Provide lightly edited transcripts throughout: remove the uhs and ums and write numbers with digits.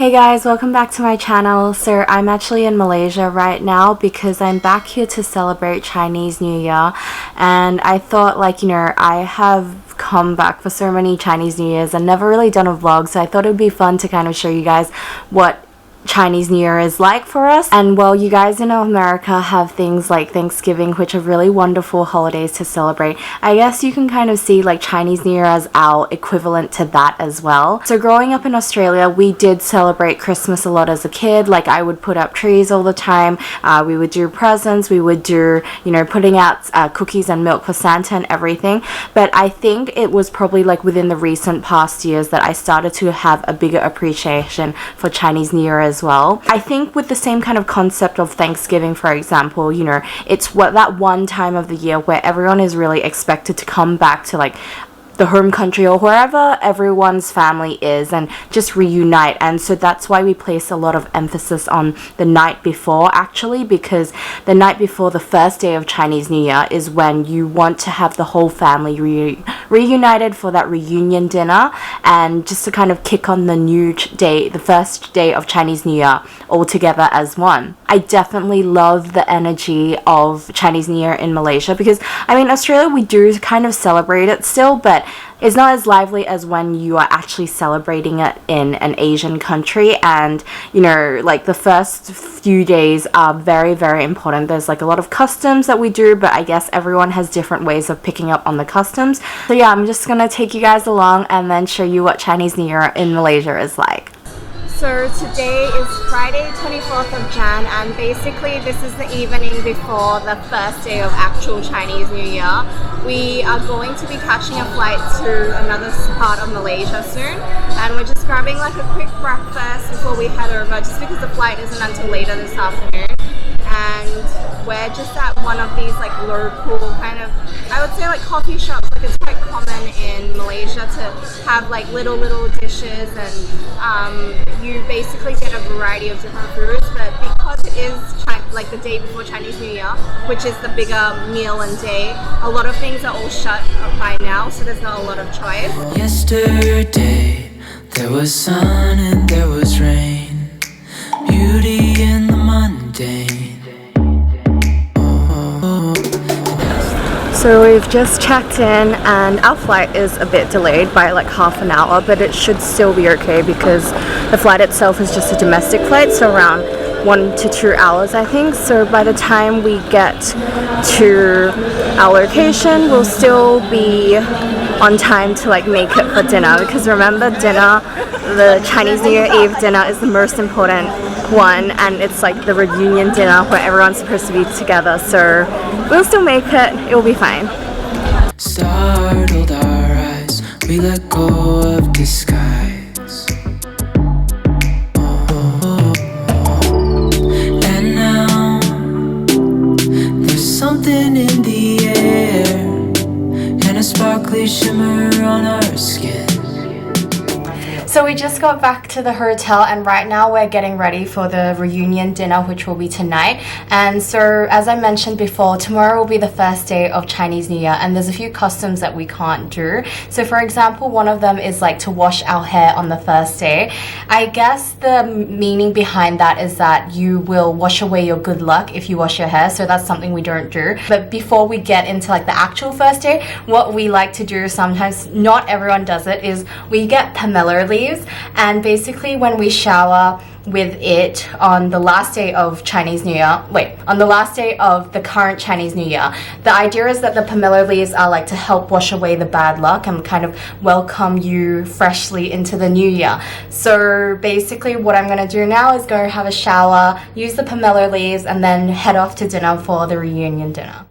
Hey guys, welcome back to my channel. So I'm actually in Malaysia right now because I'm back here to celebrate Chinese New Year, and I thought, I have come back for so many Chinese New Years and never really done a vlog, so I thought it would be fun to kind of show you guys what Chinese New Year is like for us. And well, you guys in America have things like Thanksgiving, which are really wonderful holidays to celebrate. I guess you can kind of see like Chinese New Year as our equivalent to that as well. So growing up in Australia, we did celebrate Christmas a lot as a kid. Like, I would put up trees all the time. We would do presents. We would do, putting out cookies and milk for Santa and everything. But I think it was probably like within the recent past years that I started to have a bigger appreciation for Chinese New Year as well. I think with the same kind of concept of Thanksgiving, for example, it's that one time of the year where everyone is really expected to come back to like the home country or wherever everyone's family is and just reunite. And so that's why we place a lot of emphasis on the night before, actually, because the night before the first day of Chinese New Year is when you want to have the whole family reunited for that reunion dinner, and just to kind of kick on the new day, the first day of Chinese New Year, all together as one. I definitely love the energy of Chinese New Year in Malaysia, because Australia, we do kind of celebrate it still, but it's not as lively as when you are actually celebrating it in an Asian country. And like the first few days are very, very important. There's like a lot of customs that we do, but I guess everyone has different ways of picking up on the customs. So yeah, I'm just gonna take you guys along and then show you what Chinese New Year in Malaysia is like. So today is Friday 24th of Jan, and basically this is the evening before the first day of actual Chinese New Year. We are going to be catching a flight to another part of Malaysia soon, and we're just grabbing like a quick breakfast before we head over, just because the flight isn't until later this afternoon. And we're just at one of these like local kind of, I would say, like coffee shops. Like, it's quite common in Malaysia to have like little dishes, and you basically get a variety of different foods. But because it is like the day before Chinese New Year, which is the bigger meal and day, a lot of things are all shut by now, so there's not a lot of choice. Yesterday there was sun and there was rain, beauty in the mundane. So we've just checked in, and our flight is a bit delayed by like half an hour, but it should still be okay because the flight itself is just a domestic flight, so around 1 to 2 hours, I think. So by the time we get to our location, we'll still be on time to like make it for dinner, because remember, dinner, the Chinese New Year Eve dinner, is the most important one, and it's like the reunion dinner where everyone's supposed to be together. So we'll still make it, it'll be fine. Startled our eyes, we let go of disguise. And now there's something in the air, and a sparkly shimmer on our skin. So we just got back to the hotel, and right now we're getting ready for the reunion dinner, which will be tonight. And so, as I mentioned before, tomorrow will be the first day of Chinese New Year, and there's a few customs that we can't do. So for example, one of them is like to wash our hair on the first day. I guess the meaning behind that is that you will wash away your good luck if you wash your hair, so that's something we don't do. But before we get into like the actual first day, what we like to do, sometimes not everyone does it, is we get pomelo leaves. And basically when we shower with it on the last day of Chinese New Year, on the last day of the current Chinese New Year, the idea is that the pomelo leaves are like to help wash away the bad luck and kind of welcome you freshly into the new year. So basically what I'm going to do now is go have a shower, use the pomelo leaves, and then head off to dinner for the reunion dinner.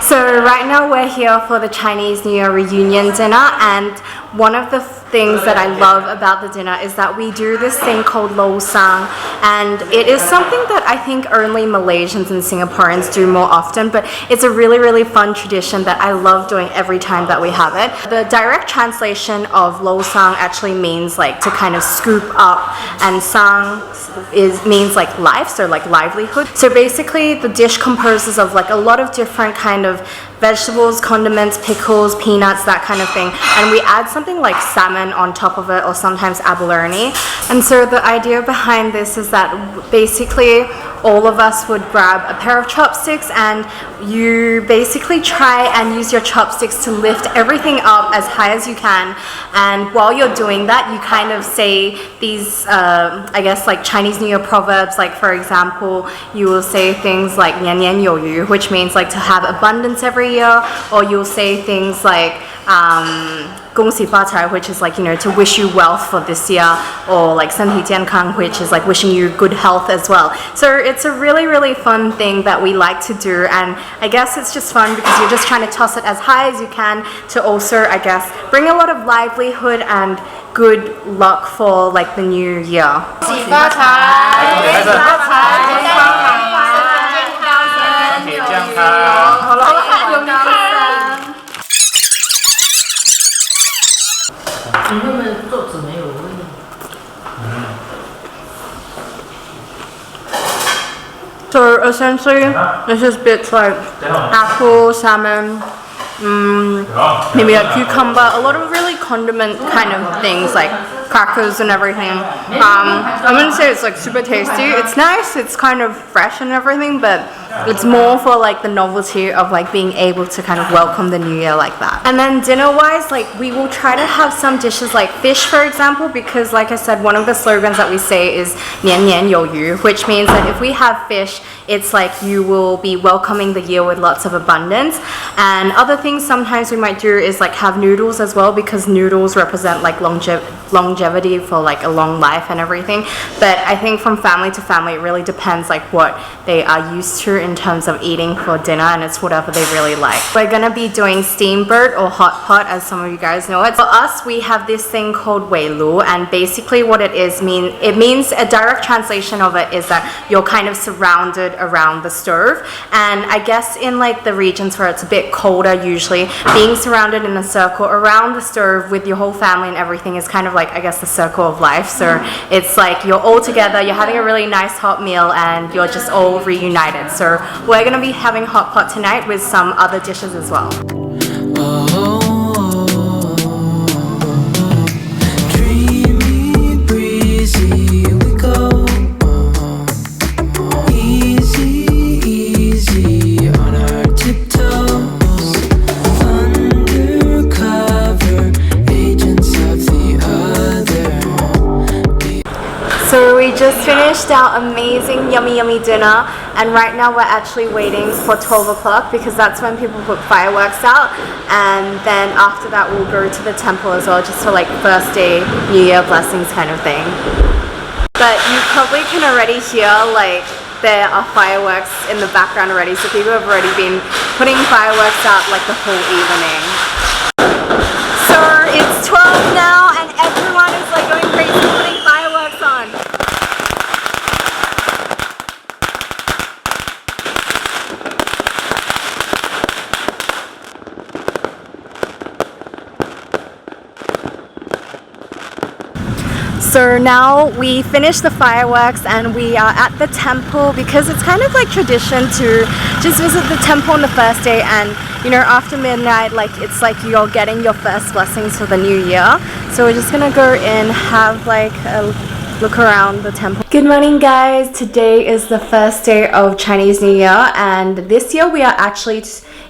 So right now we're here for the Chinese New Year reunion dinner, and one of the things that I love about the dinner is that we do this thing called lo sang, and it is something that I think only Malaysians and Singaporeans do more often, but it's a really, really fun tradition that I love doing every time that we have it. The direct translation of lo sang actually means like to kind of scoop up, and sang means like life, so like livelihood. So basically the dish composes of like a lot of different kind of vegetables, condiments, pickles, peanuts, that kind of thing, and we add something like salmon on top of it, or sometimes abalone. And so the idea behind this is that basically all of us would grab a pair of chopsticks, and you basically try and use your chopsticks to lift everything up as high as you can. And while you're doing that, you kind of say these I guess like Chinese New Year proverbs. Like for example, you will say things like 年年有余, which means like to have abundance every year, or you'll say things like 恭喜发财, which is like, you know, to wish you wealth for this year, or like 身体健康, which is like wishing you good health as well. So it's a really, really fun thing that we like to do, and I guess it's just fun because you're just trying to toss it as high as you can to also, I guess, bring a lot of livelihood and good luck for like the new year. 恭喜发财，恭喜发财，健康，身体健康，好了，有你看。你会不会做纸没有味道？ So essentially, this is bits like apple, salmon, maybe a cucumber, a lot of really condiment kind of things like crackers and everything. I wouldn't say it's like super tasty. It's nice, it's kind of fresh and everything, but it's more for like the novelty of like being able to kind of welcome the new year like that. And then dinner wise, like we will try to have some dishes like fish, for example, because like I said, one of the slogans that we say is 年年有余, which means that if we have fish, it's like you will be welcoming the year with lots of abundance. And other things sometimes we might do is like have noodles as well, because noodles represent like longevity for like a long life and everything. But I think from family to family, it really depends like what they are used to in terms of eating for dinner, and it's whatever they really like. We're gonna be doing steamboat or hot pot, as some of you guys know it. For us, we have this thing called wei lu, and basically what it means a direct translation of it is that you're kind of surrounded around the stove. And I guess in like the regions where it's a bit colder, usually being surrounded in a circle around the stove with your whole family and everything is kind of like, I guess, the circle of life. So it's like you're all together, you're having a really nice hot meal, and you're just all reunited. So we're gonna be having hot pot tonight with some other dishes as well. So we just finished our amazing yummy dinner, and right now we're actually waiting for 12 o'clock because that's when people put fireworks out, and then after that we'll go to the temple as well, just for like first day New Year blessings kind of thing. But you probably can already hear like there are fireworks in the background already, so people have already been putting fireworks out like the whole evening. So it's 12 now and everyone is like going crazy putting fireworks on. So now we finished the fireworks and we are at the temple because it's kind of like tradition to just visit the temple on the first day, and you know, after midnight, like it's like you're getting your first blessings for the new year. So we're just gonna go in, have like a look around the temple. Good morning guys, today is the first day of Chinese New Year, and this year we are actually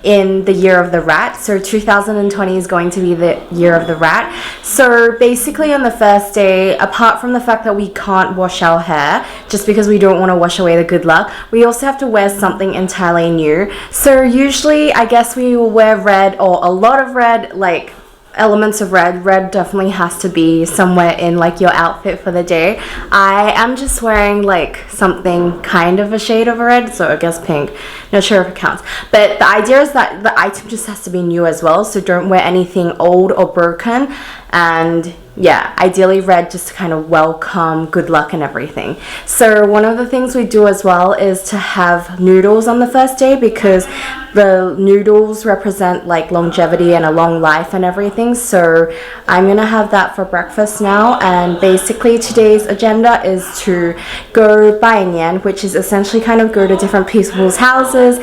in the year of the rat. So 2020 is going to be the year of the rat. So basically on the first day, apart from the fact that we can't wash our hair just because we don't want to wash away the good luck, we also have to wear something entirely new. So usually I guess we will wear red, or a lot of red, like elements of red. Red definitely has to be somewhere in like your outfit for the day. I am just wearing like something kind of a shade of red, so I guess pink. Not sure if it counts, but the idea is that the item just has to be new as well, so don't wear anything old or broken. And yeah, ideally red just to kind of welcome good luck and everything. So one of the things we do as well is to have noodles on the first day, because the noodles represent like longevity and a long life and everything. So I'm gonna have that for breakfast now, and basically today's agenda is to go Baiyan, which is essentially kind of go to different people's houses,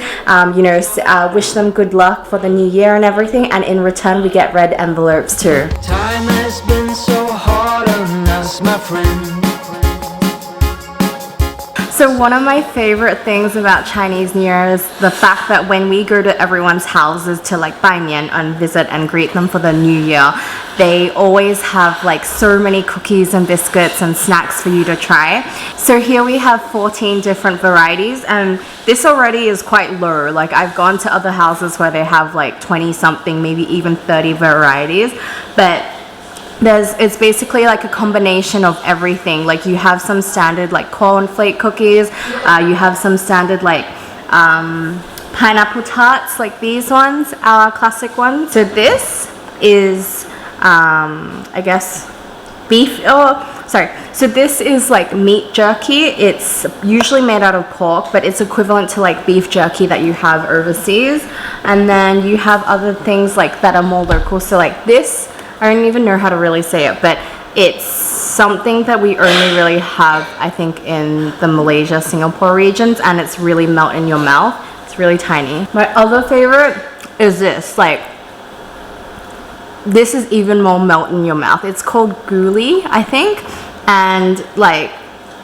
wish them good luck for the new year and everything, and in return we get red envelopes too. Time has been so hard on us, my friend. So one of my favorite things about Chinese New Year is the fact that when we go to everyone's houses to like Baiyan and visit and greet them for the new year, they always have like so many cookies and biscuits and snacks for you to try. So here we have 14 different varieties, and this already is quite low. Like I've gone to other houses where they have like 20 something, maybe even 30 varieties, but it's basically like a combination of everything. Like you have some standard like cornflake cookies, you have some standard like pineapple tarts, like these ones, our classic ones. So this is I guess beef, so this is like meat jerky. It's usually made out of pork, but it's equivalent to like beef jerky that you have overseas. And then you have other things like that are more local. So like this, I don't even know how to really say it, but it's something that we only really have, I think, in the Malaysia, Singapore regions, and it's really melt in your mouth. It's really tiny. My other favorite is this. Like, this is even more melt in your mouth. It's called guli, I think, and like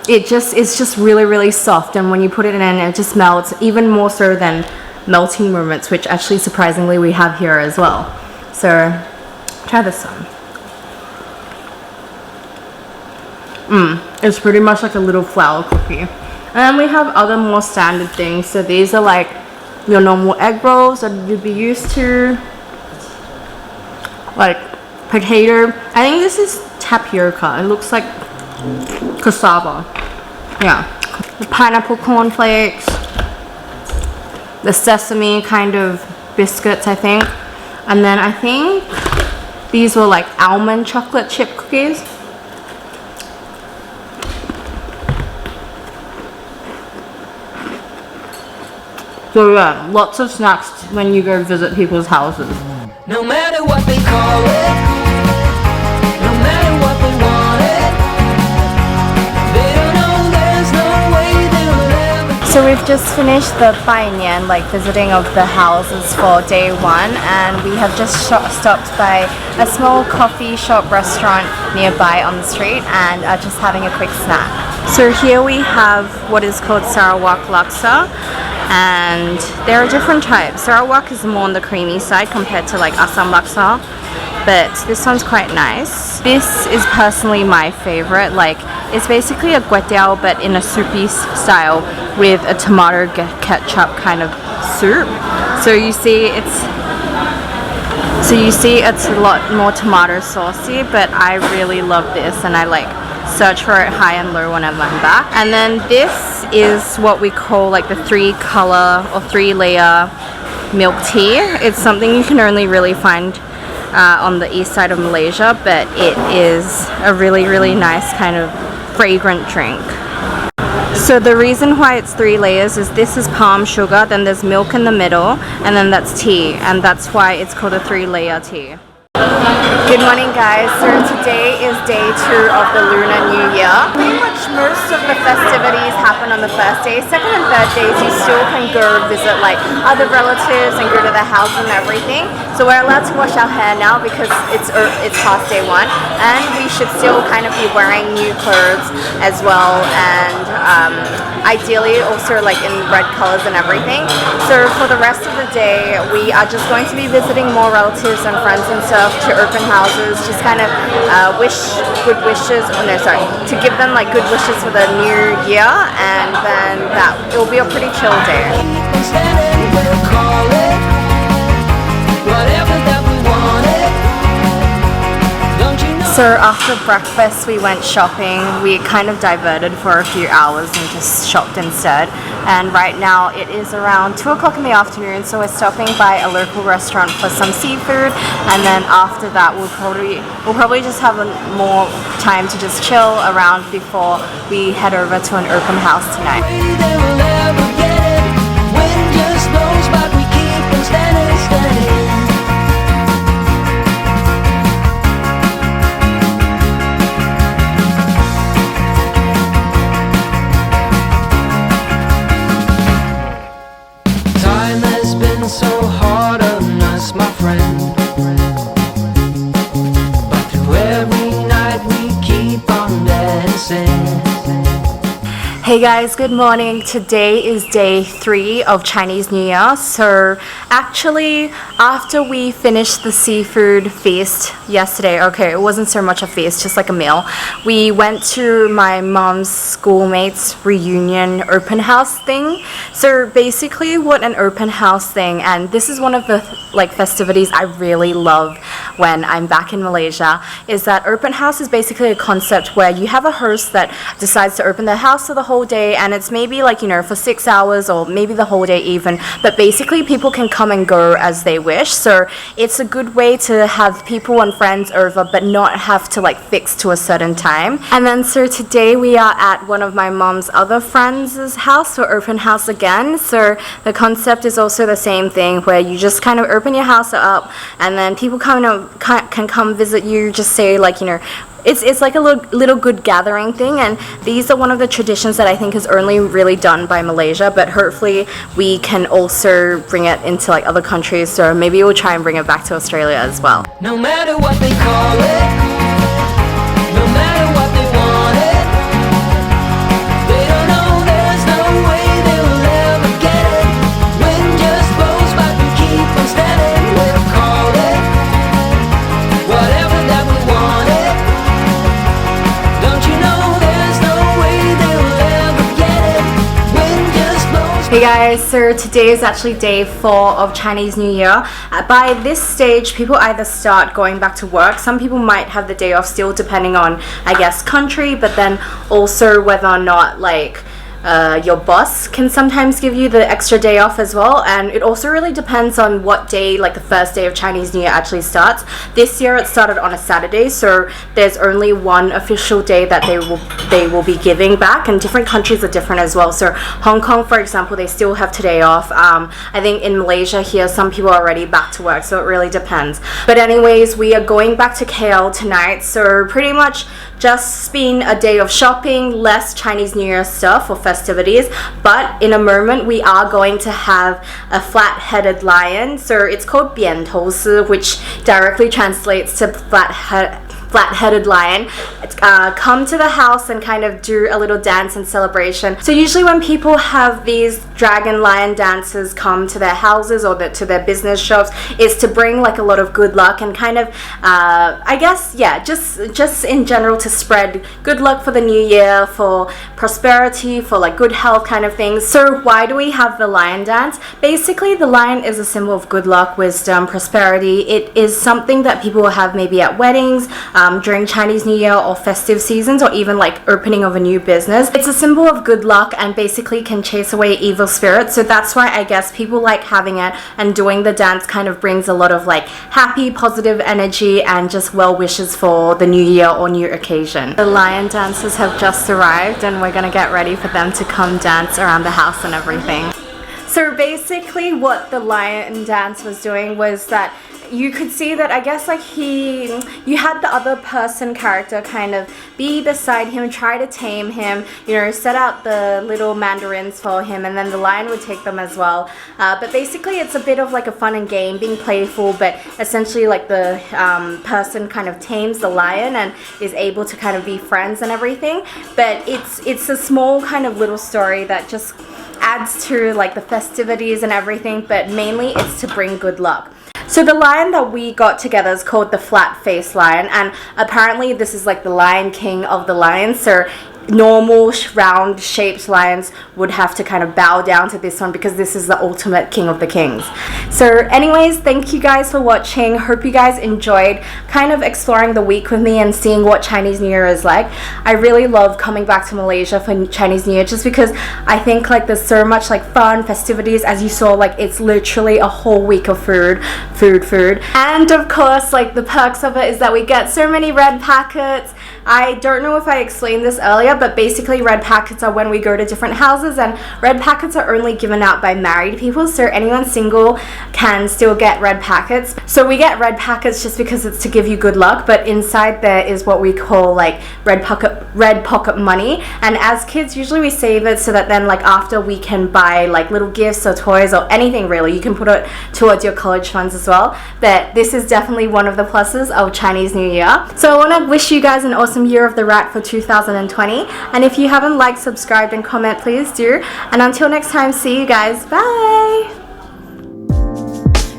it's just really, really soft, and when you put it in, it just melts even more so than melting moments, which actually surprisingly we have here as well. So try this one. It's pretty much like a little flour cookie. And then we have other more standard things. So these are like your normal egg rolls that you'd be used to. Like potato. I think this is tapioca. It looks like cassava. Yeah. The pineapple cornflakes. The sesame kind of biscuits, I think. And then I think these were like almond chocolate chip cookies. So yeah, lots of snacks when you go visit people's houses. No matter what they call it, no matter what they want it, they don't know there's no way they'll ever. So we've just finished the Baiyan, like visiting of the houses for day one, and we have just stopped by a small coffee shop restaurant nearby on the street and are just having a quick snack. So here we have what is called Sarawak laksa, and there are different types. Sarawak is more on the creamy side compared to like Assam laksa, but this one's quite nice. This is personally my favorite. Like it's basically a guetiao but in a soupy style with a tomato ketchup kind of soup. So you see it's a lot more tomato saucy, but I really love this, and I like search for it high and low whenever I'm back. And then this is what we call like the 3-color or 3-layer milk tea. It's something you can only really find on the east side of Malaysia, but it is a really, really nice kind of fragrant drink. So the reason why it's 3 layers is this is palm sugar, then there's milk in the middle, and then that's tea, and that's why it's called a 3-layer tea. Good morning, guys. So today is day 2 of the Lunar New Year. Pretty much most of the festivities happen on the first day. Second and third days you still can go visit like other relatives and go to their house and everything. So we're allowed to wash our hair now because it's past day 1, and we should still kind of be wearing new clothes as well, and ideally also like in red colors and everything. So for the rest of the day we are just going to be visiting more relatives and friends and stuff, to open houses, just kind of wish good wishes, to give them like good wishes for the new year, and then it'll be a pretty chill day. So after breakfast we went shopping. We kind of diverted for a few hours and just shopped instead. And right now it is around 2 o'clock in the afternoon, so we're stopping by a local restaurant for some seafood, and then after that we'll probably just have more time to just chill around before we head over to an open house tonight. So hard on us, my friend, but through every night we keep on dancing. Hey guys, good morning. Today is day 3 of Chinese New Year. So actually, after we finished the seafood feast yesterday, okay, it wasn't so much a feast, just like a meal, we went to my mom's schoolmates reunion open house thing. So basically what an open house thing, and this is one of the like festivities I really love when I'm back in Malaysia, is that open house is basically a concept where you have a host that decides to open the house for the whole day, and it's maybe like, you know, for 6 hours or maybe the whole day even, but basically people can come and go as they wish. So it's a good way to have people and friends over but not have to like fix to a certain time. And then so today we are at one of my mom's other friends' house for open house again. So the concept is also the same thing, where you just kind of open your house up and then people can come visit you, just say like, you know, it's like a little good gathering thing, and these are one of the traditions that I think is only really done by Malaysia, but hopefully we can also bring it into like other countries, so maybe we'll try and bring it back to Australia as well. No matter what they call it, no matter what they want it, they don't know there's no way they will ever get it. Wind just blows back and keep on standing. We'll call it whatever that we want it. Don't you know there's no way they will ever get it. Wind just blows. Hey guys, so today is actually day 4 of Chinese New Year. By this stage, people either start going back to work. Some people might have the day off still, depending on, I guess, country, but then also whether or not like your boss can sometimes give you the extra day off as well. And it also really depends on what day, like the first day of Chinese New Year actually starts. This year it started on a Saturday, so there's only one official day that they will be giving back, and different countries are different as well. So Hong Kong, for example, they still have today off. I think in Malaysia here some people are already back to work, so it really depends. But anyways, we are going back to KL tonight, so pretty much just been a day of shopping, less Chinese New Year stuff or festivities, but in a moment we are going to have a flat-headed lion. So it's called 扁头狮, which directly translates to flat-headed lion. Come to the house and kind of do a little dance and celebration. So usually when people have these dragon lion dancers come to their houses or to their business shops, it's to bring like a lot of good luck and kind of I guess, yeah, just in general to spread good luck for the new year, for prosperity, for like good health kind of things. So why do we have the lion dance? Basically the lion is a symbol of good luck, wisdom, prosperity. It is something that people will have maybe at weddings, during Chinese New Year or festive seasons, or even like opening of a new business. It's a symbol of good luck and basically can chase away evil spirits. So that's why I guess people like having it, and doing the dance kind of brings a lot of like happy, positive energy and just well wishes for the new year or new occasion. The lion dancers have just arrived and we're gonna get ready for them to come dance around the house and everything. So basically what the lion dance was doing was that you could see that I guess like you had the other person character kind of be beside him, try to tame him, you know, set out the little mandarins for him, and then the lion would take them as well. But basically it's a bit of like a fun and game, being playful, but essentially like the person kind of tames the lion and is able to kind of be friends and everything. But it's a small kind of little story that just adds to like the festivities and everything, but mainly it's to bring good luck. So the lion that we got together is called the flat-faced lion, and apparently this is like the Lion King of the lions. So normal round shaped lions would have to kind of bow down to this one because this is the ultimate king of the kings. So anyways, thank you guys for watching. Hope you guys enjoyed kind of exploring the week with me and seeing what Chinese New Year is like. I really love coming back to Malaysia for Chinese New Year just because I think like there's so much like fun festivities. As you saw, like it's literally a whole week of food, and of course like the perks of it is that we get so many red packets. I don't know if I explained this earlier, but basically red packets are when we go to different houses, and red packets are only given out by married people, so anyone single can still get red packets. So we get red packets just because it's to give you good luck, but inside there is what we call like red pocket money, and as kids usually we save it so that then like after we can buy like little gifts or toys or anything really. You can put it towards your college funds as well. But this is definitely one of the pluses of Chinese New Year. So I want to wish you guys an awesome year of the rat for 2020, and if you haven't liked, subscribed and comment, please do. And until next time, see you guys, bye.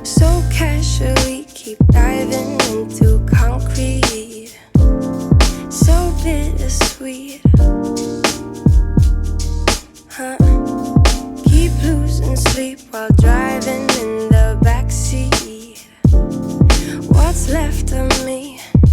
So casually keep diving into concrete, so bittersweet, huh? Keep losing